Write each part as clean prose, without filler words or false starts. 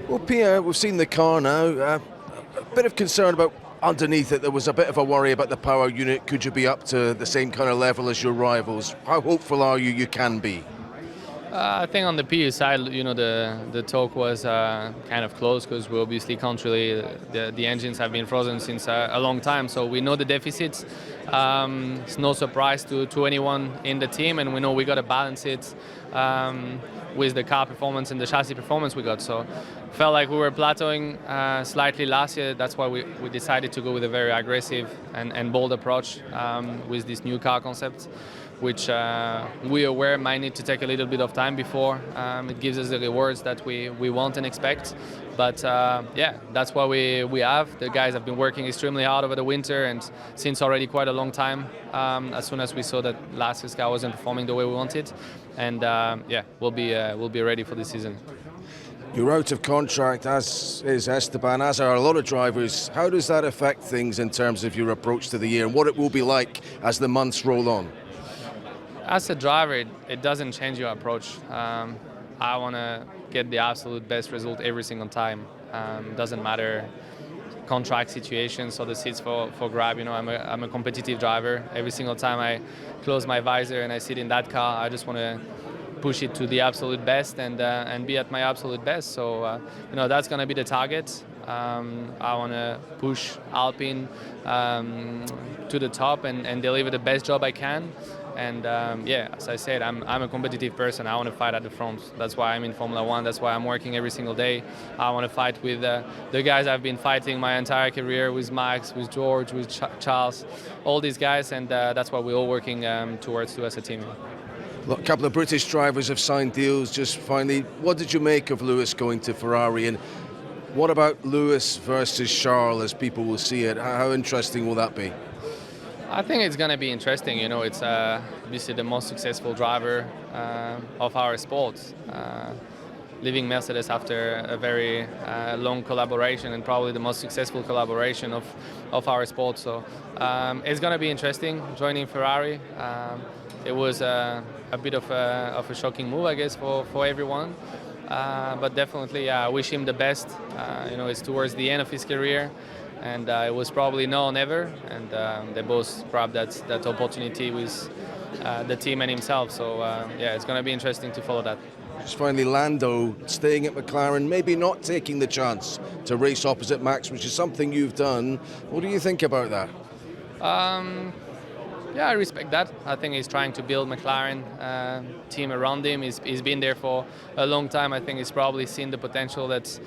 Well, Pierre, we've seen the car now. A bit of concern about underneath it. There was a bit of a worry about the power unit. Could you be up to the same kind of level as your rivals? How hopeful are you can be? I think on the PU side, the talk was kind of close because we obviously can't really. The engines have been frozen since a long time, so we know the deficits. It's no surprise to anyone in the team, and we know we got to balance it with the car performance and the chassis performance we got. So felt like we were plateauing slightly last year. That's why we decided to go with a very aggressive and bold approach with this new car concept, which we are aware might need to take a little bit of time before it gives us the rewards that we want and expect. But yeah, that's what we have. The guys have been working extremely hard over the winter and since already quite a long time. As soon as we saw that last year's car wasn't performing the way we wanted, and yeah, we'll be ready for the season. You're out of contract, as is Esteban, as are a lot of drivers. How does that affect things in terms of your approach to the year and what it will be like as the months roll on? As a driver, it doesn't change your approach. I want to get the absolute best result every single time. Doesn't matter contract situations or the seats for grab. I'm a competitive driver. Every single time I close my visor and I sit in that car, I just want to push it to the absolute best and be at my absolute best. So that's going to be the target. I want to push Alpine to the top and deliver the best job I can. And yeah, as I said, I'm a competitive person. I want to fight at the front. That's why I'm in Formula One. That's why I'm working every single day. I want to fight with the guys I've been fighting my entire career, with Max, with George, with Charles, all these guys, and that's what we're all working towards as a team. A couple of British drivers have signed deals. Just finally, what did you make of Lewis going to Ferrari, and what about Lewis versus Charles, as people will see it? How interesting will that be? I think it's going to be interesting. It's obviously the most successful driver of our sport, leaving Mercedes after a very long collaboration and probably the most successful collaboration of our sport. So it's going to be interesting joining Ferrari. It was a bit of a shocking move, I guess, for everyone. But definitely, I wish him the best. It's towards the end of his career. And it was probably now or never, and they both grabbed that opportunity with the team and himself. So yeah, it's going to be interesting to follow that. Just finally, Lando staying at McLaren, maybe not taking the chance to race opposite Max, which is something you've done. What do you think about that? Yeah, I respect that. I think he's trying to build McLaren team around him. He's been there for a long time. I think he's probably seen the potential that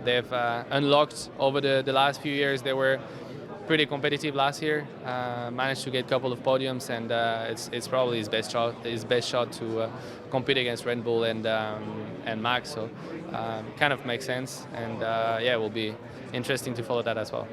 they've unlocked over the last few years. They were pretty competitive last year, managed to get a couple of podiums, and it's probably his best shot to compete against Red Bull and Max. So kind of makes sense, and yeah, it will be interesting to follow that as well.